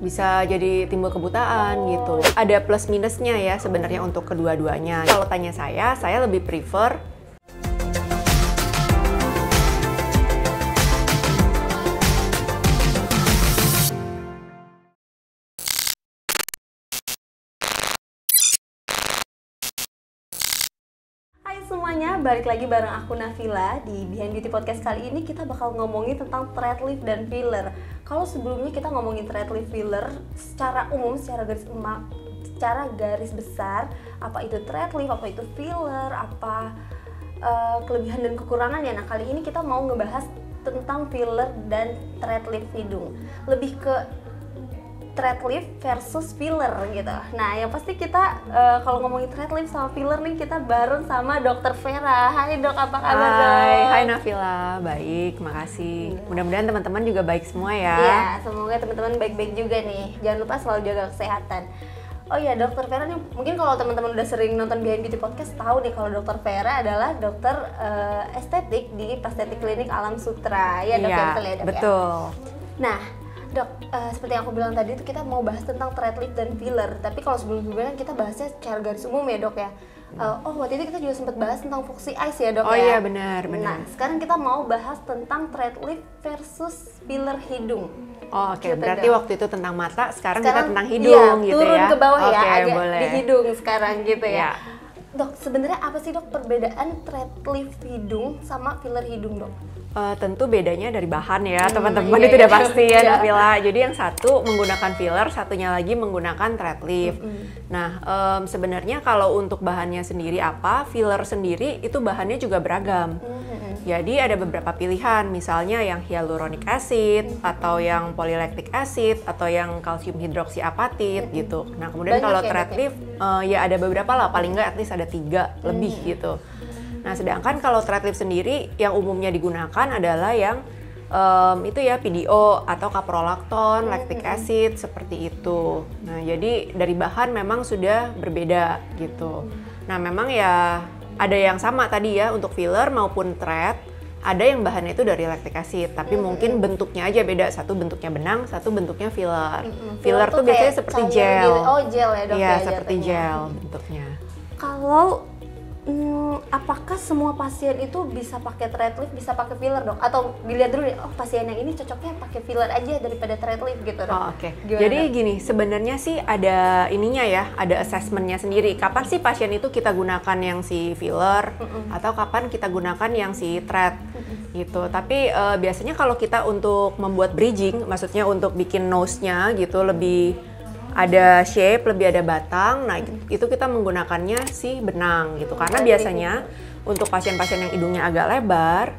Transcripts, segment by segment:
bisa jadi timbul kebutaan gitu. Ada plus minusnya ya sebenarnya untuk kedua-duanya. Kalau tanya saya lebih prefer semuanya, balik lagi bareng aku Nafila. Di Behind Beauty Podcast kali ini kita bakal ngomongin tentang thread lift dan filler. Kalau sebelumnya kita ngomongin thread lift filler secara umum, secara garis besar, apa itu thread lift, apa itu filler, apa kelebihan dan kekurangannya. Nah, kali ini kita mau ngebahas tentang filler dan thread lift hidung. Lebih ke thread lift versus filler gitu. Nah, yang pasti kita kalau ngomongin thread lift sama filler nih, kita bareng sama Dokter Vera. Hai Dok, apa kabar Dok? Hai Nafila, baik, makasih. Mudah-mudahan teman-teman juga baik semua ya. Iya, semoga teman-teman baik-baik juga nih. Jangan lupa selalu jaga kesehatan. Oh iya, Dokter Vera nih, mungkin kalau teman-teman udah sering nonton Behind Beauty Podcast tahu nih kalau Dokter Vera adalah dokter estetik di Estetik Klinik Alam Sutra. Ya Dok, iya, betul ya Dok? Betul. Ya? Nah, Dok, seperti yang aku bilang tadi itu kita mau bahas tentang thread lift dan filler. Tapi kalau sebelum-sebelumnya kita bahasnya secara garis umum ya Dok ya. Waktu itu kita juga sempat bahas tentang Foxy Eyes ya Dok ya. Oh iya, benar. Nah, sekarang kita mau bahas tentang thread lift versus filler hidung. Oh oke, Gitu, berarti Dok. waktu itu tentang mata, sekarang kita tentang hidung iya, gitu ya. turun ke bawah ya, agak boleh. di hidung sekarang gitu ya. Iya. Dok, sebenarnya apa sih Dok perbedaan thread lift hidung sama filler hidung Dok? Tentu bedanya dari bahan ya teman-teman, iya, itu udah iya. pasti ya Iya. Nabila. Jadi yang satu menggunakan filler, satunya lagi menggunakan thread lift. Nah sebenarnya kalau untuk bahannya sendiri apa, filler sendiri itu bahannya juga beragam. Jadi ada beberapa pilihan, misalnya yang hyaluronic acid atau yang polylactic acid atau yang kalsium hidroksiapatit gitu. Nah kemudian Banyak kalau ya, thread Dok, ya? lift ya ada beberapa lah, paling nggak at least ada 3 lebih gitu. Nah, sedangkan kalau thread lift sendiri yang umumnya digunakan adalah yang itu ya PDO atau caprolacton, lactic acid seperti itu. Nah, jadi dari bahan memang sudah berbeda gitu. Nah, memang ya ada yang sama tadi ya untuk filler maupun thread. Ada yang bahannya itu dari lactic acid, tapi mungkin bentuknya aja beda. Satu bentuknya benang, satu bentuknya filler. Filler tuh biasanya seperti cair gel. gitu. Oh, gel ya Dok? Iya, ya, seperti jatuhnya. gel bentuknya. Kalau apakah semua pasien itu bisa pakai thread lift, bisa pakai filler Dok? Atau dilihat dulu nih, oh pasien yang ini cocoknya pakai filler aja daripada thread lift gitu Dok? Oh, oke. Gimana, Jadi Dok? gini, sebenarnya sih ada ininya ya, ada assessmentnya sendiri. Kapan sih pasien itu kita gunakan yang si filler atau kapan kita gunakan yang si thread gitu. Tapi biasanya kalau kita untuk membuat bridging, maksudnya untuk bikin nose-nya gitu lebih ada shape, lebih ada batang. Nah, itu kita menggunakannya si benang gitu. Karena biasanya untuk pasien-pasien yang hidungnya agak lebar,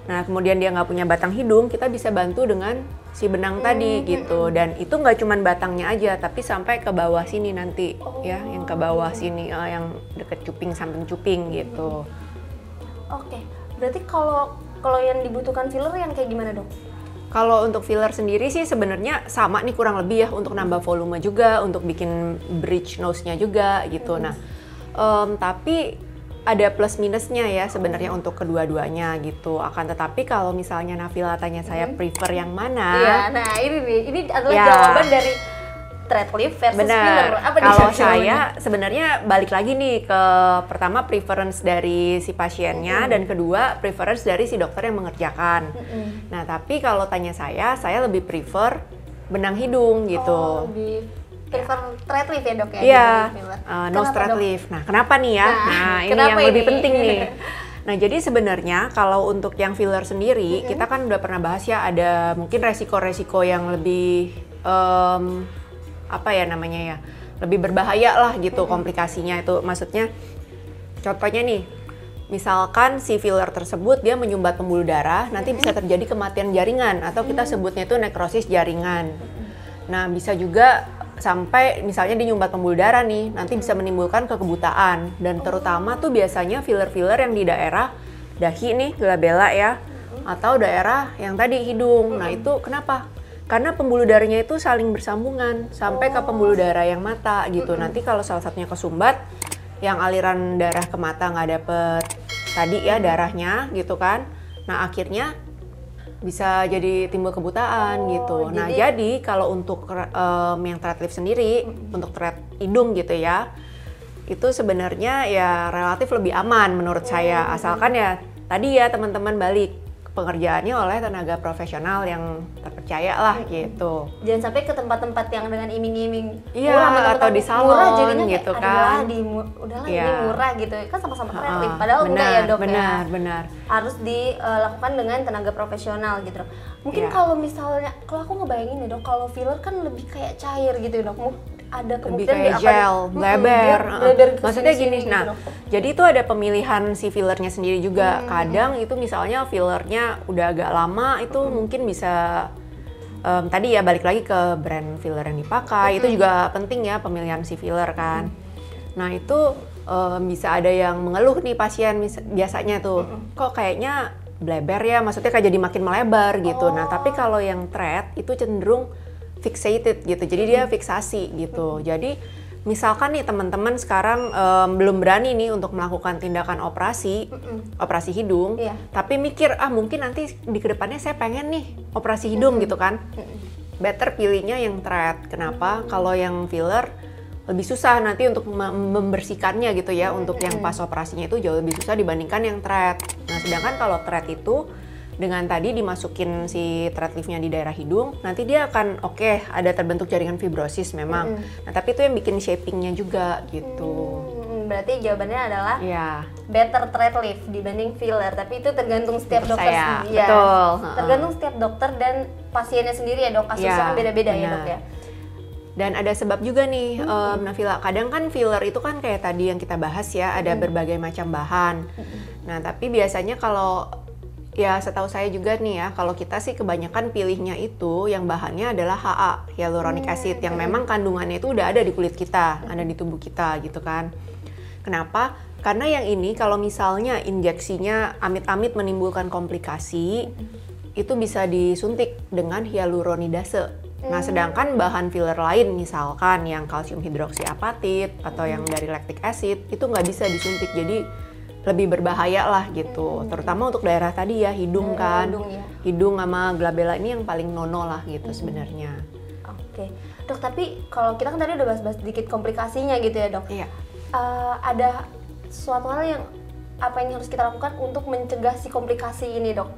nah kemudian dia nggak punya batang hidung, kita bisa bantu dengan si benang tadi gitu. Dan itu nggak cuman batangnya aja, tapi sampai ke bawah sini nanti ya, yang ke bawah sini, yang deket cuping, samping cuping gitu. Oke, berarti kalau yang dibutuhkan filler yang kayak gimana Dok? Kalau untuk filler sendiri sih sebenarnya sama nih kurang lebih ya, untuk nambah volume juga, untuk bikin bridge nose-nya juga gitu. Nah, tapi ada plus minusnya ya sebenarnya untuk kedua-duanya gitu. Akan tetapi kalau misalnya Nafila tanya saya prefer yang mana? Iya, nah ini nih, ini adalah Ya. jawaban dari thread lift versus filler. Benar. Apa nih Kalau jawabannya? saya sebenarnya balik lagi nih ke pertama preference dari si pasiennya dan kedua preference dari si dokter yang mengerjakan. Nah, tapi kalau tanya saya lebih prefer benang hidung gitu. Oh, lebih prefer thread lift ya Dok ya? Iya, dibanding filler. nose Kenapa, thread Dok? lift. Nah, kenapa nih ya? Nah, ini kenapa yang lebih ini? penting nih. Nah, jadi sebenarnya kalau untuk yang filler sendiri, kita kan udah pernah bahas ya, ada mungkin resiko-resiko yang lebih apa ya namanya ya, lebih berbahaya lah gitu komplikasinya itu. Maksudnya, contohnya nih, misalkan si filler tersebut dia menyumbat pembuluh darah, nanti bisa terjadi kematian jaringan atau kita sebutnya itu nekrosis jaringan. Nah, bisa juga sampai misalnya dia nyumbat pembuluh darah nih, nanti bisa menimbulkan kekebutaan. Dan terutama tuh biasanya filler-filler yang di daerah dahi nih, glabella ya, atau daerah yang tadi hidung. Nah, itu kenapa? Karena pembuluh darahnya itu saling bersambungan sampai ke pembuluh darah yang mata gitu. Nanti kalau salah satunya kesumbat, yang aliran darah ke mata nggak dapet tadi ya darahnya gitu kan. Nah, akhirnya bisa jadi timbul kebutaan gitu. Nah, jadi kalau untuk yang thread lift sendiri, untuk thread hidung gitu ya, itu sebenarnya ya relatif lebih aman menurut saya, asalkan ya tadi ya teman-teman balik pengerjaannya oleh tenaga profesional yang terpercaya lah gitu. Jangan sampai ke tempat-tempat yang dengan iming-iming murah, atau di salon murah, jadinya gitu kayak, kan. Udahlah ini murah gitu kan, sama-sama thread lift. Padahal benar, enggak ya dok, benar. Harus dilakukan dengan tenaga profesional gitu dok. Mungkin kalau misalnya, kalau aku ngebayangin ya dok, kalau filler kan lebih kayak cair gitu ya dok. Ada lebih kemungkinan kayak gel, bleber. Maksudnya gini, gitu, jadi itu ada pemilihan si fillernya sendiri juga. Kadang itu misalnya fillernya udah agak lama, itu mungkin bisa tadi ya balik lagi ke brand filler yang dipakai. Itu juga penting ya pemilihan si filler kan. Nah itu bisa ada yang mengeluh nih pasien biasanya tuh, kok kayaknya bleber ya, maksudnya kayak jadi makin melebar gitu. Nah tapi kalau yang thread itu cenderung fixated gitu, jadi dia fiksasi gitu. Jadi misalkan nih teman-teman sekarang belum berani nih untuk melakukan tindakan operasi hidung, tapi mikir mungkin nanti di kedepannya saya pengen nih operasi hidung gitu kan, better pilihnya yang thread. Kenapa? Kalau yang filler lebih susah nanti untuk membersihkannya gitu ya, untuk yang pas operasinya itu jauh lebih susah dibandingkan yang thread. Nah sedangkan kalau thread itu dengan tadi dimasukin si thread liftnya di daerah hidung, nanti dia akan ada terbentuk jaringan fibrosis memang. Nah tapi itu yang bikin shapingnya juga gitu. Berarti jawabannya adalah better thread lift dibanding filler. Tapi itu tergantung setiap dokter sendiri. Betul. Tergantung setiap dokter dan pasiennya sendiri ya dok. Kasusnya kan beda-beda ya dok ya. Dan ada sebab juga nih, Nafila. Kadang kan filler itu kan kayak tadi yang kita bahas ya, ada berbagai macam bahan. Nah tapi biasanya kalau ya setahu saya juga nih ya, kalau kita sih kebanyakan pilihnya itu yang bahannya adalah HA, hyaluronic acid, yang memang kandungannya itu udah ada di kulit kita, ada di tubuh kita gitu kan. Kenapa? Karena yang ini kalau misalnya injeksinya amit-amit menimbulkan komplikasi, itu bisa disuntik dengan hyaluronidase. Nah sedangkan bahan filler lain misalkan yang kalsium hidroksiapatit atau yang dari lactic acid itu nggak bisa disuntik, jadi lebih berbahaya lah gitu, terutama untuk daerah tadi ya, hidung kan, hidung sama glabella ini yang paling nono lah gitu sebenarnya. Oke, dok, tapi kalau kita kan tadi udah bahas-bahas sedikit komplikasinya gitu ya dok. Iya. Ada suatu hal yang harus kita lakukan untuk mencegah si komplikasi ini dok?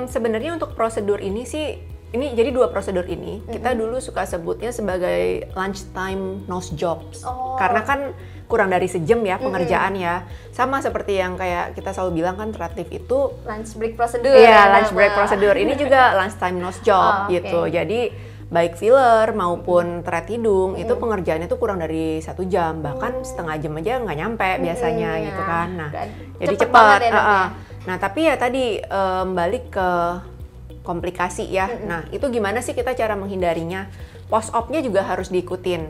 Sebenarnya untuk prosedur ini sih, ini jadi 2 prosedur ini kita dulu suka sebutnya sebagai lunchtime nose jobs, karena kan kurang dari sejam ya pengerjaan ya, sama seperti yang kayak kita selalu bilang kan thread lift itu lunch break prosedur. Iya, lunch break prosedur ini juga lunchtime nose job gitu. Jadi baik filler maupun thread hidung itu pengerjaannya itu kurang dari 1 jam, bahkan setengah jam aja nggak nyampe biasanya gitu kan. Nah jadi cepat. Nah tapi ya tadi balik ke komplikasi ya. Nah itu gimana sih kita cara menghindarinya? Post op-nya juga harus diikutin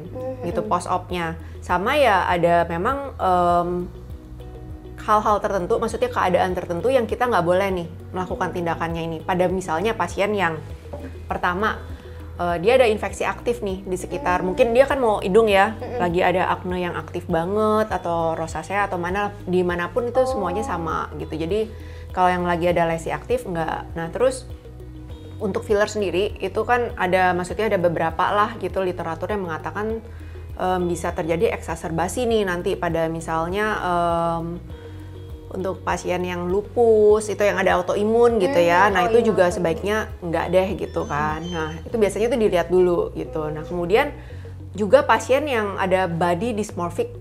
gitu, post op-nya. Sama ya ada memang hal-hal tertentu, maksudnya keadaan tertentu yang kita nggak boleh nih melakukan tindakannya ini. Pada misalnya pasien yang pertama dia ada infeksi aktif nih di sekitar, mungkin dia kan mau hidung ya, lagi ada akne yang aktif banget atau rosacea atau dimanapun itu semuanya sama gitu. Jadi kalau yang lagi ada lesi aktif enggak. Nah terus untuk filler sendiri itu kan maksudnya ada beberapa lah gitu literatur yang mengatakan bisa terjadi eksaserbasi nih nanti pada misalnya untuk pasien yang lupus itu yang ada autoimun gitu ya. Nah itu juga sebaiknya enggak deh gitu kan. Nah itu biasanya itu dilihat dulu gitu. Nah kemudian juga pasien yang ada body dysmorphic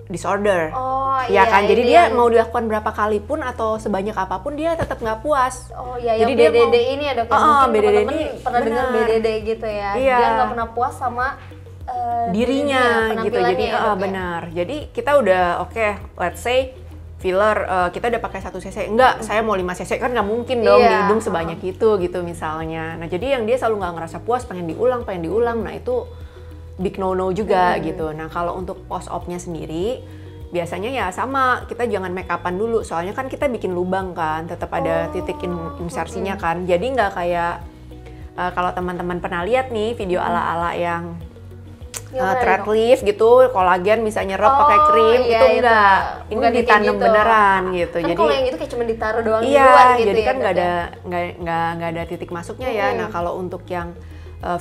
disorder, kan. Jadi dia mau dilakukan berapa kali pun atau sebanyak apapun dia tetap nggak puas. Jadi dia BDD ini ya dok. Mungkin teman-teman pernah dengar BDD gitu ya. Dia nggak pernah puas sama dirinya gitu. Jadi benar. Jadi kita udah let's say filler kita udah pakai 1 cc, enggak saya mau 5 cc, kan nggak mungkin dong di hidung sebanyak itu gitu misalnya. Nah jadi yang dia selalu nggak ngerasa puas, pengen diulang, nah itu big no-no juga gitu. Nah kalau untuk post op-nya sendiri biasanya ya sama, kita jangan make up-an dulu, soalnya kan kita bikin lubang kan, tetap ada titik insersinya kan. Jadi nggak kayak kalau teman-teman pernah lihat nih video ala-ala yang thread lift gitu, kolagen bisa nyerap pakai krim, iya, itu enggak. Ini Bukan kayak ditanam gitu. beneran gitu. Kan Jadi kalau yang itu kayak cuma ditaruh doang di iya, luar gitu jadi ya, kan Dok, nggak ada titik masuknya ya. Nah kalau untuk yang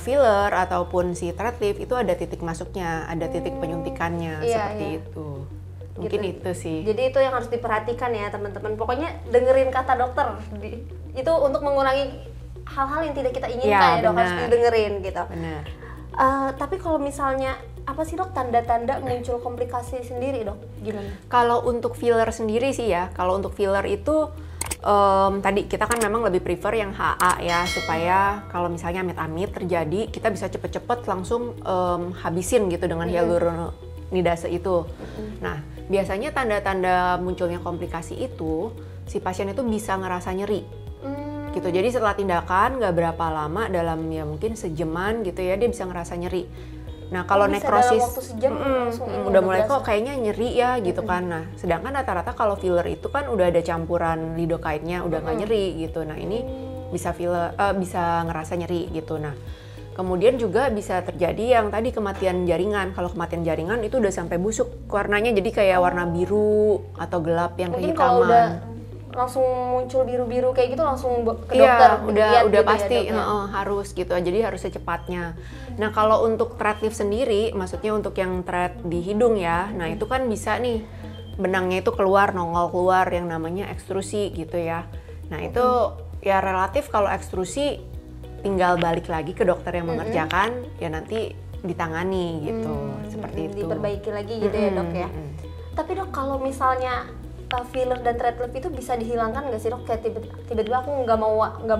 filler ataupun si thread lift itu ada titik masuknya, ada titik penyuntikannya seperti itu. Mungkin gitu. itu sih. Jadi itu yang harus diperhatikan ya teman-teman. Pokoknya dengerin kata dokter. Itu untuk mengurangi hal-hal yang tidak kita inginkan ya dok, harus didengerin gitu. Benar. Tapi kalau misalnya apa sih dok tanda-tanda muncul komplikasi sendiri dok? Gimana? Kalau untuk filler sendiri sih ya, kalau untuk filler itu tadi kita kan memang lebih prefer yang HA ya, supaya kalau misalnya amit-amit terjadi kita bisa cepet-cepet langsung habisin gitu dengan hyaluronidase itu. Nah biasanya tanda-tanda munculnya komplikasi itu si pasien itu bisa ngerasa nyeri gitu. Jadi setelah tindakan nggak berapa lama, dalam ya mungkin sejaman gitu ya, dia bisa ngerasa nyeri. Nah kalau nekrosis udah mulai kok kayaknya nyeri ya gitu kan. Nah sedangkan rata-rata kalau filler itu kan udah ada campuran lidocaine-nya, udah nggak nyeri gitu. Nah ini bisa bisa ngerasa nyeri gitu. Nah kemudian juga bisa terjadi yang tadi kematian jaringan. Kalau kematian jaringan itu udah sampai busuk warnanya, jadi kayak warna biru atau gelap yang mungkin kehitaman. Kalau udah langsung muncul biru-biru kayak gitu langsung ke dokter. Iya, udah gitu pasti ya, harus gitu. Jadi harus secepatnya. Nah, kalau untuk thread lift sendiri, maksudnya untuk yang thread di hidung ya. Nah, itu kan bisa nih benangnya itu nongol keluar yang namanya ekstrusi gitu ya. Nah, itu ya relatif kalau ekstrusi tinggal balik lagi ke dokter yang mengerjakan, ya nanti ditangani gitu. Seperti itu. Diperbaiki lagi gitu ya, Dok ya. Tapi Dok, kalau misalnya filler dan thread lift itu bisa dihilangkan nggak sih dok? Kayak tiba-tiba aku nggak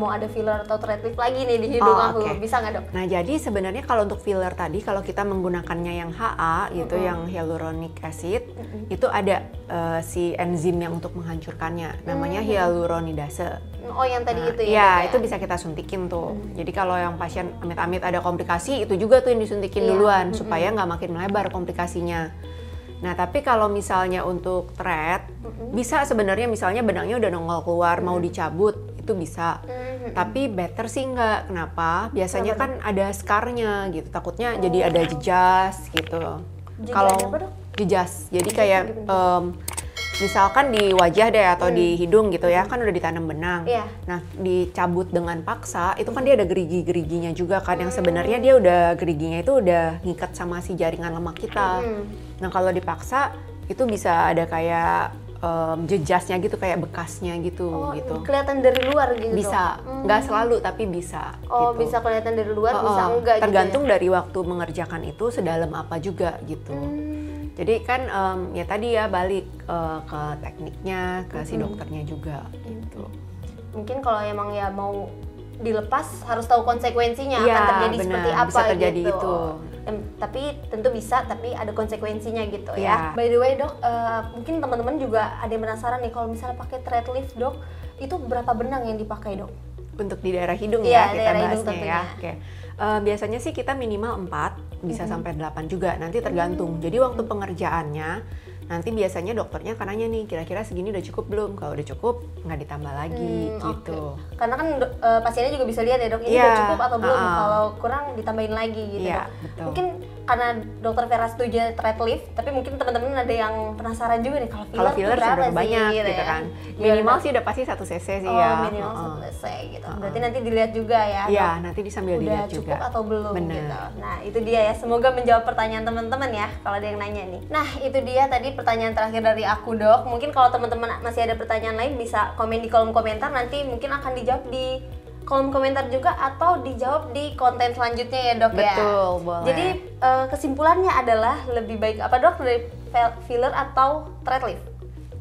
mau ada filler atau thread lift lagi nih di hidung aku, bisa nggak dok? Nah jadi sebenarnya kalau untuk filler tadi, kalau kita menggunakannya yang HA gitu, yang hyaluronic acid, itu ada si enzim yang untuk menghancurkannya, namanya hyaluronidase. Oh yang tadi itu ya? Iya, itu bisa kita suntikin tuh. Jadi kalau yang pasien amit-amit ada komplikasi, itu juga tuh yang disuntikin duluan supaya nggak makin melebar komplikasinya. Nah tapi kalau misalnya untuk thread, bisa sebenarnya misalnya benangnya udah nongol keluar, mau dicabut, itu bisa. Tapi better sih enggak, kenapa? Biasanya kan ada scarnya gitu, takutnya jadi ada jejas gitu. Kalau jejas, jadi kayak misalkan di wajah deh atau di hidung gitu ya, kan udah ditanam benang. Nah dicabut dengan paksa, itu kan dia ada gerigi-geriginya juga kan, yang sebenarnya dia udah geriginya itu udah ngikat sama si jaringan lemak kita. Nah kalau dipaksa itu bisa ada kayak jejasnya gitu, kayak bekasnya gitu. Kelihatan dari luar gitu? Bisa, nggak selalu tapi bisa. Oh gitu. Bisa kelihatan dari luar, bisa enggak gitu. Tergantung dari waktu mengerjakan itu sedalam apa juga gitu. Jadi kan ya tadi ya balik ke tekniknya, ke si dokternya juga gitu. Mungkin kalau emang ya mau dilepas harus tahu konsekuensinya akan terjadi seperti apa bisa terjadi gitu. Itu. Tapi tentu bisa, tapi ada konsekuensinya gitu ya. By the way dok, mungkin teman-teman juga ada yang penasaran nih, kalau misalnya pakai thread lift dok, itu berapa benang yang dipakai dok? Untuk di daerah hidung ya kita bahasnya ya. Biasanya sih kita minimal 4, bisa sampai 8 juga, nanti tergantung. Jadi waktu pengerjaannya nanti biasanya dokternya akan nanya nih, kira-kira segini udah cukup belum? Kalau udah cukup nggak ditambah lagi gitu. Karena kan pasiennya juga bisa lihat ya dok, ini udah cukup atau belum, kalau kurang ditambahin lagi gitu. Betul. Mungkin karena dokter Vera setuju thread lift, tapi mungkin teman-teman ada yang penasaran juga nih, kalau filler berapa banyak sih, gitu kan. Minimal sih udah pasti 1 cc sih ya. Minimal 1 cc gitu. Berarti nanti dilihat juga ya. Iya, nanti disambil dilihat Udah juga. cukup atau belum gitu. Nah, itu dia ya. Semoga menjawab pertanyaan teman-teman ya kalau ada yang nanya nih. Nah, itu dia tadi pertanyaan terakhir dari aku, Dok. Mungkin kalau teman-teman masih ada pertanyaan lain bisa komen di kolom komentar, nanti mungkin akan dijawab di kolom komentar juga atau dijawab di konten selanjutnya ya, Dok. Betul, boleh. Jadi kesimpulannya adalah lebih baik apa, Dok, dari filler atau thread lift?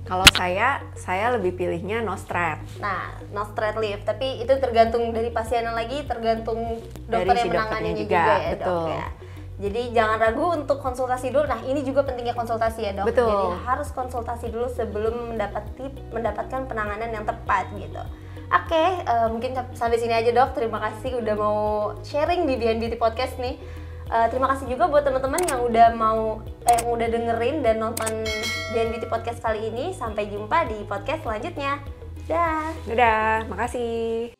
Kalau saya lebih pilihnya no thread. Nah, no thread lift, tapi itu tergantung dari pasiennya lagi, tergantung dokter yang menanganinya juga ya, betul. Dok ya. Jadi jangan ragu untuk konsultasi dulu. Nah, ini juga pentingnya konsultasi ya, Dok. Betul. Jadi harus konsultasi dulu sebelum mendapatkan penanganan yang tepat gitu. Oke, mungkin sampai sini aja, Dok. Terima kasih udah mau sharing di Behind Beauty Podcast nih. Terima kasih juga buat teman-teman yang udah dengerin dan nonton Behind Beauty Podcast kali ini. Sampai jumpa di podcast selanjutnya. Dah. Dadah, makasih.